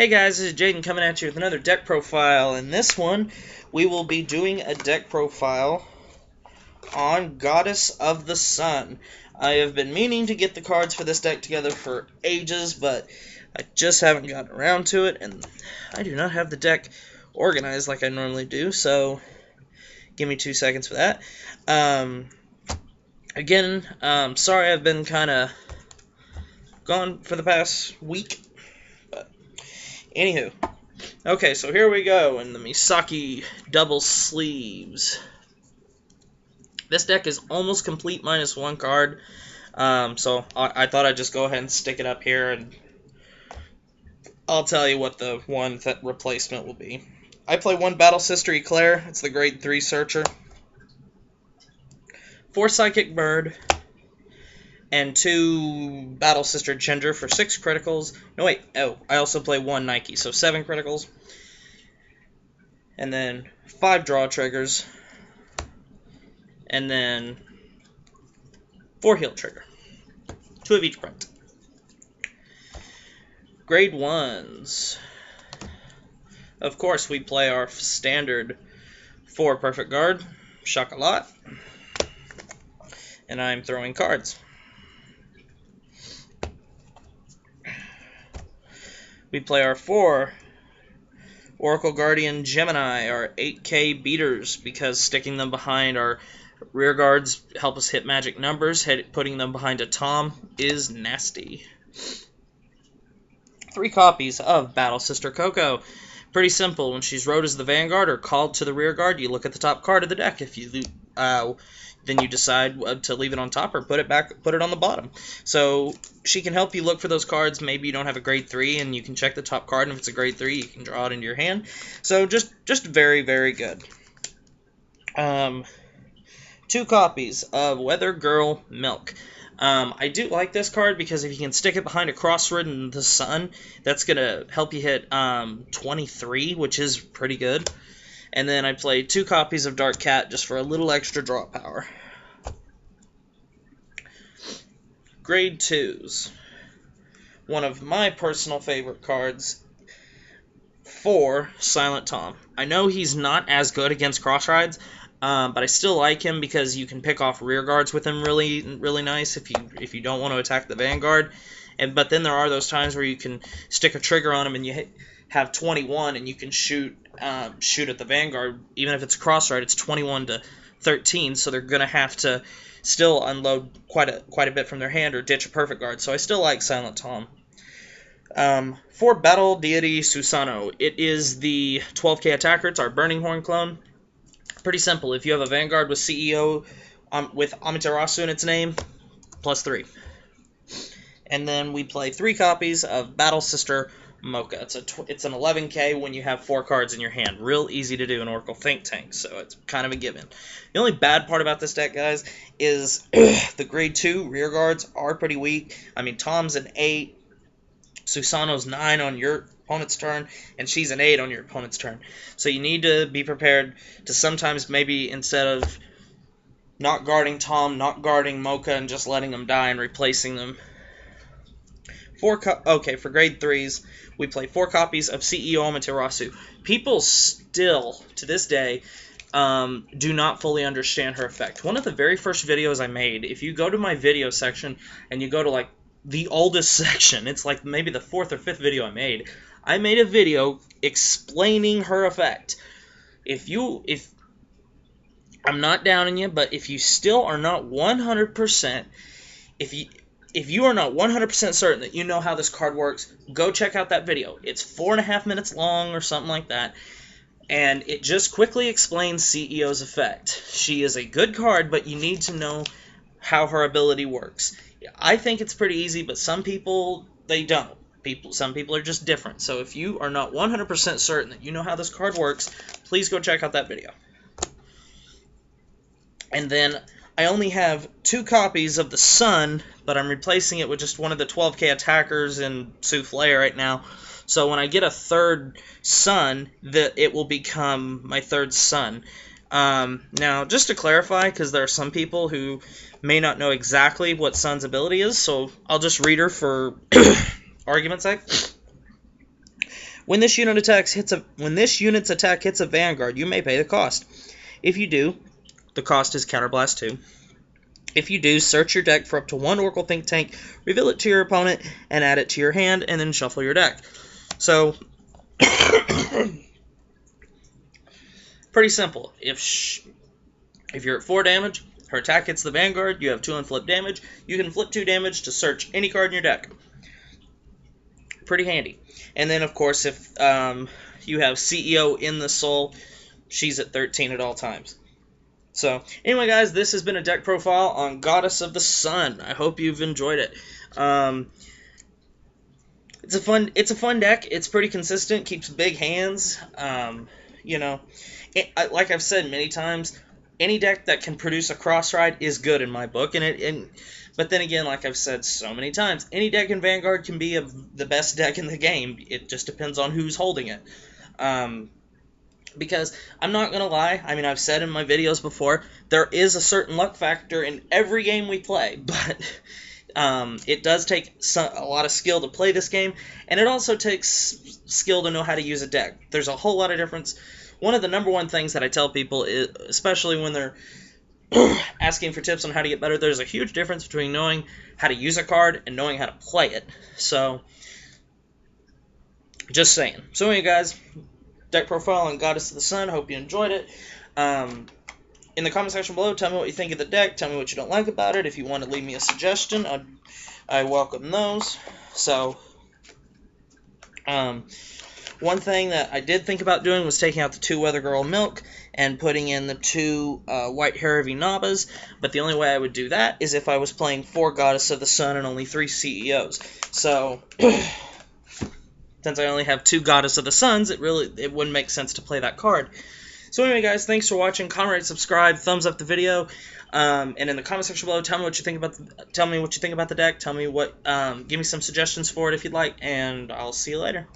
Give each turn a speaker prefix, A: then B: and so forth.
A: Hey guys, this is Jaden coming at you with another deck profile. In this one, we will be doing a deck profile on Goddess of the Sun. I have been meaning to get the cards for this deck together for ages, but I just haven't gotten around to it, and I do not have the deck organized like I normally do, so give me 2 seconds for that. Sorry I've been kind of gone for the past week. Anywho, okay, so here we go in the Misaki double sleeves. This deck is almost complete minus one card, so I thought I'd just go ahead and stick it up here, and I'll tell you what the one replacement will be. I play one Battle Sister Eclair, it's the grade 3 Searcher, 4 Psychic Bird, and 2 Battle Sister Ginger for 6 criticals. No, wait. Oh, I also play 1 Nike, so 7 criticals. And then 5 draw triggers. And then 4 heal trigger. 2 of each print. Grade 1s. Of course, we play our standard 4 Perfect Guard. Shock a lot. And I'm throwing cards. We play our 4 Oracle Guardian Gemini, our 8K beaters, because sticking them behind our rear guards help us hit magic numbers. Putting them behind a Tom is nasty. 3 copies of Battle Sister Coco. Pretty simple. When she's rode as the Vanguard or called to the rear guard, you look at the top card of the deck. If you then you decide to leave it on top or put it on the bottom. So she can help you look for those cards. Maybe you don't have a grade 3 and you can check the top card, and if it's a grade 3 you can draw it into your hand. So just very, very good. 2 copies of Weather Girl Milk. I do like this card because if you can stick it behind a crossroad in the sun, that's going to help you hit 23, which is pretty good. And then I played 2 copies of Dark Cat just for a little extra draw power. Grade 2s. One of my personal favorite cards for Silent Tom. I know he's not as good against cross rides, but I still like him because you can pick off rear guards with him really nice if you don't want to attack the Vanguard. But then there are those times where you can stick a trigger on him and you have 21 and you can shoot at the Vanguard. Even if it's cross ride, it's 21 to 13, so they're gonna have to still unload quite a bit from their hand or ditch a Perfect Guard. So I still like Silent Tom. For Battle Deity Susano, it is the 12k attacker. It's our Burning Horn clone. Pretty simple. If you have a Vanguard with CEO with Amaterasu in its name, +3. And then we play 3 copies of Battle Sister Mocha. It's an 11k when you have 4 cards in your hand. Real easy to do in Oracle Think Tank, so it's kind of a given. The only bad part about this deck, guys, is the grade 2 rear guards are pretty weak. I mean, Tom's an 8, Susano's 9 on your opponent's turn, and she's an 8 on your opponent's turn. So you need to be prepared to sometimes maybe instead of not guarding Tom, not guarding Mocha, and just letting them die and replacing them. For grade 3s, we play 4 copies of CEO Amaterasu. People still, to this day, do not fully understand her effect. One of the very first videos I made, if you go to my video section and you go to like the oldest section, it's like maybe the 4th or 5th video I made a video explaining her effect. If I'm not downing you, but if you still are not 100%, if you are not 100% certain that you know how this card works, go check out that video. It's 4.5 minutes long or something like that, and it just quickly explains CEO's effect. She is a good card, but you need to know how her ability works. I think it's pretty easy, but some people, they don't. Some people are just different. So if you are not 100% certain that you know how this card works, please go check out that video. And then I only have 2 copies of the Sun, but I'm replacing it with just one of the 12k attackers in Souffle right now. So when I get a 3rd Sun, it will become my 3rd Sun. Now, just to clarify, because there are some people who may not know exactly what Sun's ability is, so I'll just read her for argument's sake. When this unit's attack hits a Vanguard, you may pay the cost. If you do, the cost is Counterblast 2. If you do, search your deck for up to 1 Oracle Think Tank, reveal it to your opponent, and add it to your hand, and then shuffle your deck. So, pretty simple. If you're at 4 damage, her attack hits the Vanguard, you have 2 unflipped damage, you can flip 2 damage to search any card in your deck. Pretty handy. And then, of course, if you have CEO in the soul, she's at 13 at all times. So, anyway, guys, this has been a deck profile on Goddess of the Sun. I hope you've enjoyed it. It's a fun deck. It's pretty consistent. Keeps big hands. You know, like I've said many times, any deck that can produce a cross ride is good in my book. But then again, like I've said so many times, any deck in Vanguard can be the best deck in the game. It just depends on who's holding it. Because I'm not going to lie, I mean, I've said in my videos before, there is a certain luck factor in every game we play, but it does take a lot of skill to play this game, and it also takes skill to know how to use a deck. There's a whole lot of difference. One of the number one things that I tell people, especially when they're asking for tips on how to get better, there's a huge difference between knowing how to use a card and knowing how to play it. So, just saying. So anyway, guys, deck profile on Goddess of the Sun. Hope you enjoyed it. In the comment section below, tell me what you think of the deck. Tell me what you don't like about it. If you want to leave me a suggestion, I welcome those. So, one thing that I did think about doing was taking out the 2 Weather Girl Milk and putting in the 2 White Haravi Nabas, but the only way I would do that is if I was playing 4 Goddess of the Sun and only 3 CEOs. So, since I only have 2 Goddess of the Suns, it wouldn't make sense to play that card. So anyway, guys, thanks for watching. Comment, rate, subscribe, thumbs up the video, and in the comment section below, tell me what you think about the deck. Tell me what, give me some suggestions for it if you'd like, and I'll see you later.